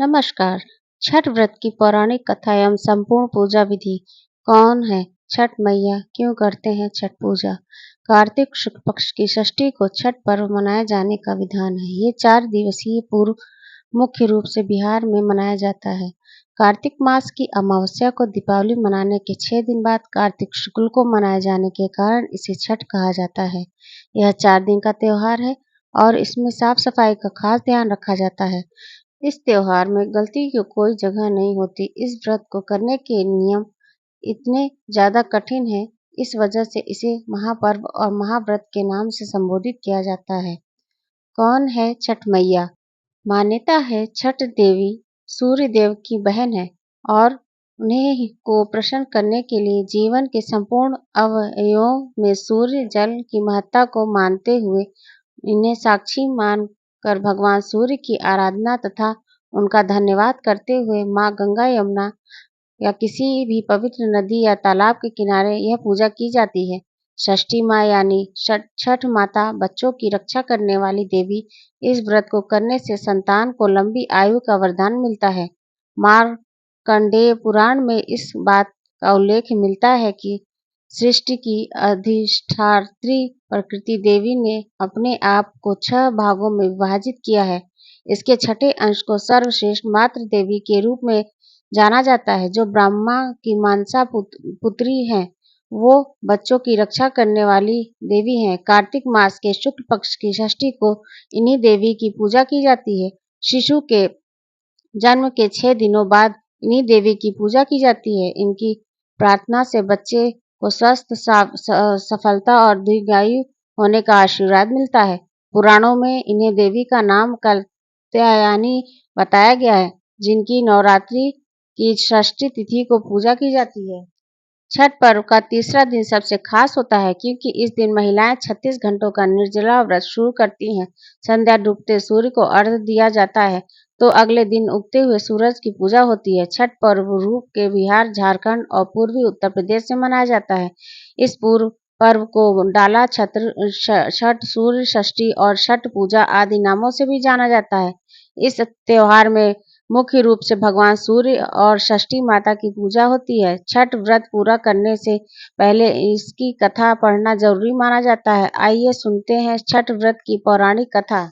नमस्कार। छठ व्रत की पौराणिक कथा एवं संपूर्ण पूजा विधि। कौन है छठ मैया? क्यों करते हैं छठ पूजा? कार्तिक शुक्ल पक्ष की षष्ठी को छठ पर्व मनाए जाने का विधान है। ये 4 दिवसीय पूर्व मुख्य रूप से बिहार में मनाया जाता है। कार्तिक मास की अमावस्या को दीपावली मनाने के 6 दिन बाद कार्तिक शुक्ल को मनाए जाने के कारण इसे छठ कहा जाता है। यह 4 दिन का त्योहार है और इसमें साफ सफाई का खास ध्यान रखा जाता है। इस त्योहार में गलती की कोई जगह नहीं होती। इस व्रत को करने के नियम इतने ज्यादा कठिन हैं, इस वजह से इसे महापर्व और महाव्रत के नाम से संबोधित किया जाता है। कौन है छठ मैया? मान्यता है छठ देवी सूर्य देव की बहन है और उन्हें को प्रसन्न करने के लिए जीवन के संपूर्ण अवयवों में सूर्य जल की महत्ता को मानते हुए इन्हें साक्षी मानकर भगवान सूर्य की आराधना तथा उनका धन्यवाद करते हुए माँ गंगा, यमुना या किसी भी पवित्र नदी या तालाब के किनारे यह पूजा की जाती है। षष्ठी माँ यानी छठ माता बच्चों की रक्षा करने वाली देवी। इस व्रत को करने से संतान को लंबी आयु का वरदान मिलता है। मार्कंडेय पुराण में इस बात का उल्लेख मिलता है कि सृष्टि की अधिष्ठात्री प्रकृति देवी ने अपने आप को 6 भागों में विभाजित किया है। इसके छठे अंश को सर्वश्रेष्ठ मातृ देवी के रूप में जाना जाता है, जो ब्रह्मा की मानसा पुत्री हैं। वो बच्चों की रक्षा करने वाली देवी हैं। कार्तिक मास के शुक्ल पक्ष की षष्ठी को इन्हीं देवी की पूजा की जाती है। शिशु के जन्म के 6 दिनों बाद इन्हीं देवी की पूजा की जाती है। इनकी प्रार्थना से बच्चे को स्वस्थ, सफलता और दीर्घायु होने का आशीर्वाद मिलता है। पुराणों में इन्हें देवी का नाम कात्यायनी बताया गया है, जिनकी नवरात्रि की षष्ठी तिथि को पूजा की जाती है। छठ पर्व का तीसरा दिन सबसे खास होता है, क्योंकि इस दिन महिलाएं 36 घंटों का निर्जला व्रत शुरू करती हैं। संध्या डूबते सूर्य को अर्घ्य दिया जाता है, तो अगले दिन उगते हुए सूरज की पूजा होती है। छठ पर्व रूप के बिहार, झारखंड और पूर्वी उत्तर प्रदेश में मनाया जाता है। इस पूर्व पर्व को डाला छत्र, छठ, सूर्य षष्ठी और छठ पूजा आदि नामों से भी जाना जाता है। इस त्योहार में मुख्य रूप से भगवान सूर्य और षष्ठी माता की पूजा होती है। छठ व्रत पूरा करने से पहले इसकी कथा पढ़ना जरूरी माना जाता है। आइए सुनते हैं छठ व्रत की पौराणिक कथा।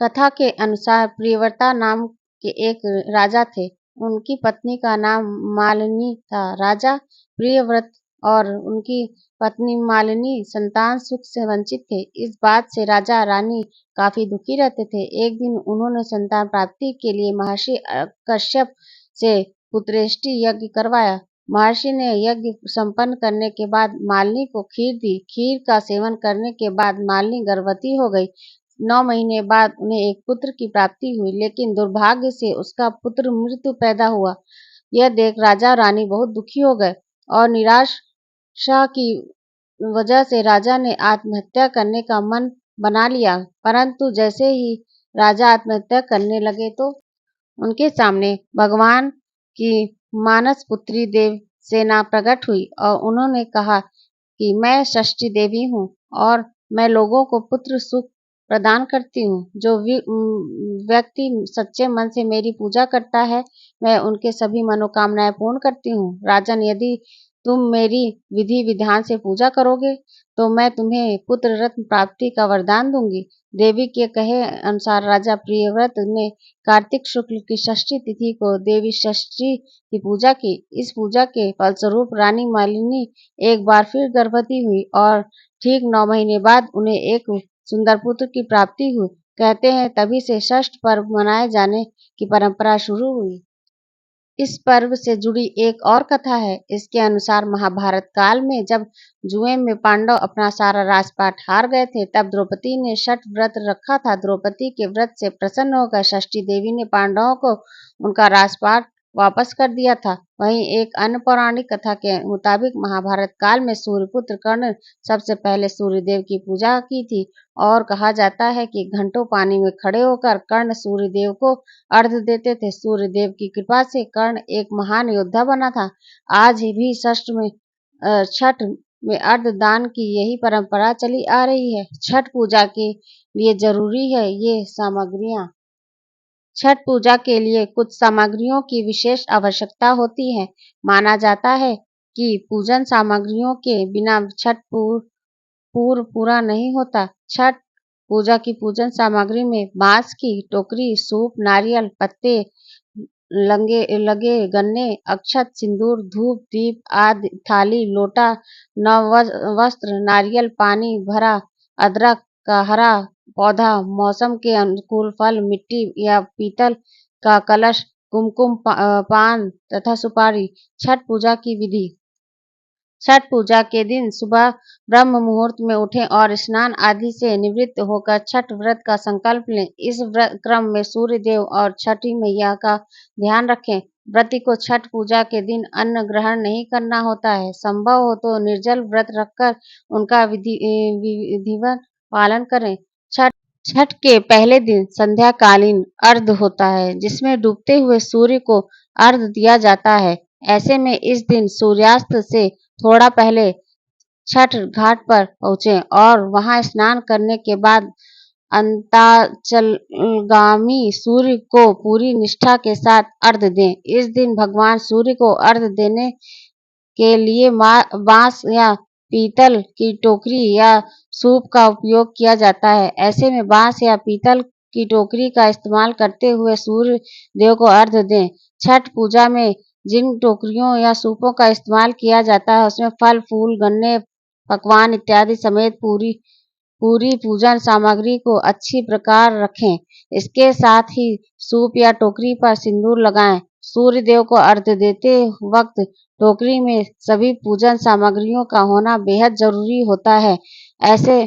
कथा के अनुसार प्रियव्रता नाम के एक राजा थे। उनकी पत्नी का नाम मालिनी था। राजा प्रियव्रत और उनकी पत्नी मालिनी संतान सुख से वंचित थे। इस बात से राजा रानी काफी दुखी रहते थे। एक दिन उन्होंने संतान प्राप्ति के लिए महर्षि कश्यप से पुत्रेष्टि यज्ञ करवाया। महर्षि ने यज्ञ संपन्न करने के बाद मालिनी को खीर दी। खीर का सेवन करने के बाद मालिनी गर्भवती हो गई। 9 महीने बाद उन्हें एक पुत्र की प्राप्ति हुई, लेकिन दुर्भाग्य से उसका पुत्र मृत्यु पैदा हुआ। यह देख राजा रानी बहुत दुखी हो गए और निराशा की वजह से राजा ने आत्महत्या करने का मन बना लिया। परंतु जैसे ही राजा आत्महत्या करने लगे तो उनके सामने भगवान की मानस पुत्री देव सेना प्रकट हुई और उन्होंने कहा कि मैं षष्ठी देवी हूँ और मैं लोगों को पुत्र सुख प्रदान करती हूँ। जो व्यक्ति सच्चे मन से मेरी पूजा करता है, मैं उनके सभी मनोकामनाएं पूर्ण करती हूँ। राजन, यदि तुम मेरी विधि विधान से पूजा करोगे तो मैं तुम्हें पुत्र रत्न प्राप्ति का वरदान दूंगी। देवी के कहे अनुसार राजा प्रियव्रत ने कार्तिक शुक्ल की षष्ठी तिथि को देवी षष्ठी की पूजा की। इस पूजा के फलस्वरूप रानी मालिनी एक बार फिर गर्भवती हुई और ठीक 9 महीने बाद उन्हें एक सुंदर पुत्र की प्राप्ति हुई। कहते हैं तभी से षष्ठ पर्व मनाए जाने की परंपरा शुरू हुई। इस पर्व से जुड़ी एक और कथा है। इसके अनुसार महाभारत काल में जब जुए में पांडव अपना सारा राजपाट हार गए थे, तब द्रौपदी ने छठ व्रत रखा था। द्रौपदी के व्रत से प्रसन्न होकर षष्ठी देवी ने पांडवों को उनका राजपाट वापस कर दिया था। वहीं एक अन्य पौराणिक कथा के मुताबिक महाभारत काल में सूर्यपुत्र कर्ण सबसे पहले सूर्यदेव की पूजा की थी और कहा जाता है कि घंटों पानी में खड़े होकर कर्ण सूर्यदेव को अर्घ्य देते थे। सूर्यदेव की कृपा से कर्ण एक महान योद्धा बना था। आज भी छठ में अर्घ्य दान की यही परंपरा चली आ रही है। छठ पूजा के लिए जरूरी है ये सामग्रियां। छठ पूजा के लिए कुछ सामग्रियों की विशेष आवश्यकता होती है। माना जाता है कि पूजन सामग्रियों के बिना छठ पूर्व पूरा नहीं होता। छठ पूजा की पूजन सामग्री में बांस की टोकरी, सूप, नारियल, पत्ते, लगे गन्ने, अक्षत, सिंदूर, धूप, दीप आदि, थाली, लोटा, नव वस्त्र, नारियल पानी भरा, अदरक का हरा पौधा, मौसम के अनुकूल फल, मिट्टी या पीतल का कलश, कुमकुम, पान तथा सुपारी। छठ पूजा की विधि। छठ पूजा के दिन सुबह ब्रह्म मुहूर्त में उठें और स्नान आदि से निवृत्त होकर छठ व्रत का संकल्प लें। इस क्रम में सूर्य देव और छठी मैया का ध्यान रखें। व्रती को छठ पूजा के दिन अन्न ग्रहण नहीं करना होता है। संभव हो तो निर्जल व्रत रखकर उनका विधिवत पालन करें। छठ छठ के पहले दिन संध्याकालीन अर्घ्य होता है, जिसमें डूबते हुए सूर्य को अर्घ्य दिया जाता है। ऐसे में इस दिन सूर्यास्त से थोड़ा पहले छठ घाट पर पहुंचे और वहां स्नान करने के बाद अंताचलगामी सूर्य को पूरी निष्ठा के साथ अर्घ्य दें। इस दिन भगवान सूर्य को अर्घ्य देने के लिए बांस या पीतल की टोकरी या सूप का उपयोग किया जाता है। ऐसे में बांस या पीतल की टोकरी का इस्तेमाल करते हुए सूर्य देव को अर्घ्य दें। छठ पूजा में जिन टोकरियों या सूपों का इस्तेमाल किया जाता है उसमें फल, फूल, गन्ने, पकवान इत्यादि समेत पूरी पूरी पूजन सामग्री को अच्छी प्रकार रखें। इसके साथ ही सूप या टोकरी पर सिंदूर लगाएं। सूर्य देव को अर्घ्य देते वक्त टोकरी में सभी पूजन सामग्रियों का होना बेहद जरूरी होता है। ऐसे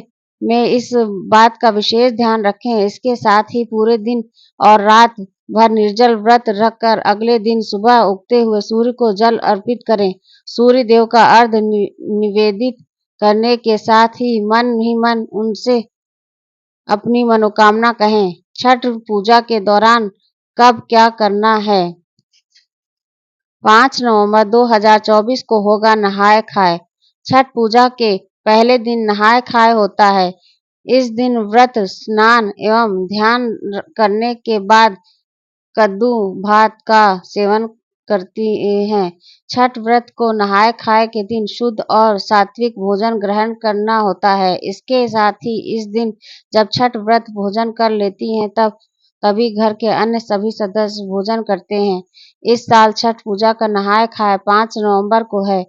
में इस बात का विशेष ध्यान रखें। इसके साथ ही पूरे दिन और रात भर निर्जल व्रत रखकर अगले दिन सुबह उगते हुए सूर्य को जल अर्पित करें। सूर्य देव का अर्घ्य निवेदित करने के साथ ही मन उनसे अपनी मनोकामना कहें। छठ पूजा के दौरान कब क्या करना है? 5 नवंबर 2024 को होगा नहाय खाए। छठ पूजा के पहले दिन नहाय खाए होता है। इस दिन व्रत, स्नान एवं ध्यान करने के बाद कद्दू भात का सेवन करती हैं। छठ व्रत को नहाय खाए के दिन शुद्ध और सात्विक भोजन ग्रहण करना होता है। इसके साथ ही इस दिन जब छठ व्रत भोजन कर लेती हैं तभी घर के अन्य सभी सदस्य भोजन करते हैं। इस साल छठ पूजा का नहाय खाए 5 नवंबर को है।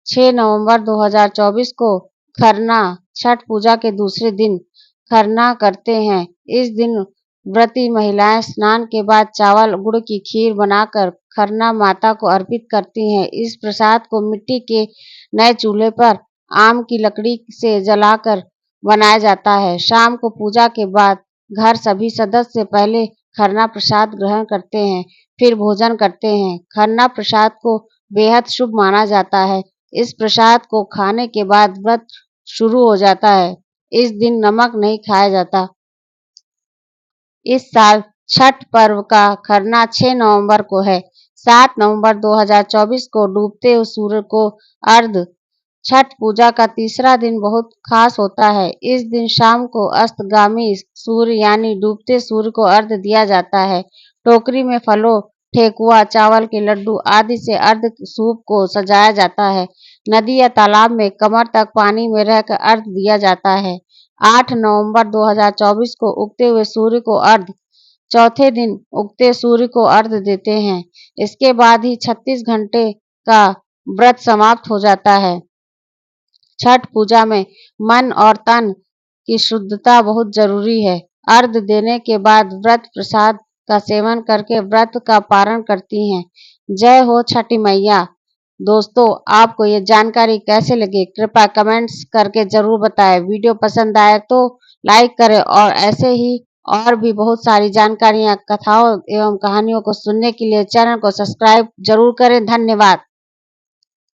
6 नवंबर 2024 को खरना, छठ पूजा के दूसरे दिन खरना करते हैं। इस दिन व्रती महिलाएं स्नान के बाद चावल गुड़ की खीर बनाकर खरना माता को अर्पित करती हैं। इस प्रसाद को मिट्टी के नए चूल्हे पर आम की लकड़ी से जलाकर बनाया जाता है। शाम को पूजा के बाद घर सभी सदस्य पहले खरना प्रसाद ग्रहण करते हैं, फिर भोजन करते हैं। खरना प्रसाद को बेहद शुभ माना जाता है। इस प्रसाद को खाने के बाद व्रत शुरू हो जाता है। इस दिन नमक नहीं खाया जाता। इस साल छठ पर्व का खरना 6 नवंबर को है। 7 नवंबर 2024 को डूबते सूर्य को अर्घ्य। छठ पूजा का तीसरा दिन बहुत खास होता है। इस दिन शाम को अस्तगामी सूर्य यानी डूबते सूर्य को अर्घ्य दिया जाता है। टोकरी में फलों, ठेकुआ, चावल के लड्डू आदि से अर्घ्य सूप को सजाया जाता है। नदी या तालाब में कमर तक पानी में रहकर अर्घ्य दिया जाता है। 8 नवंबर 2024 को उगते हुए सूर्य को अर्घ्य। चौथे दिन उगते सूर्य को अर्घ्य देते हैं। इसके बाद ही 36 घंटे का व्रत समाप्त हो जाता है। छठ पूजा में मन और तन की शुद्धता बहुत जरूरी है। अर्घ्य देने के बाद व्रत प्रसाद का सेवन करके व्रत का पारण करती हैं। जय हो छठी मैया। दोस्तों, आपको ये जानकारी कैसे लगी कृपया कमेंट्स करके जरूर बताएं। वीडियो पसंद आए तो लाइक करें और ऐसे ही और भी बहुत सारी जानकारियां, कथाओं एवं कहानियों को सुनने के लिए चैनल को सब्सक्राइब जरूर करें। धन्यवाद।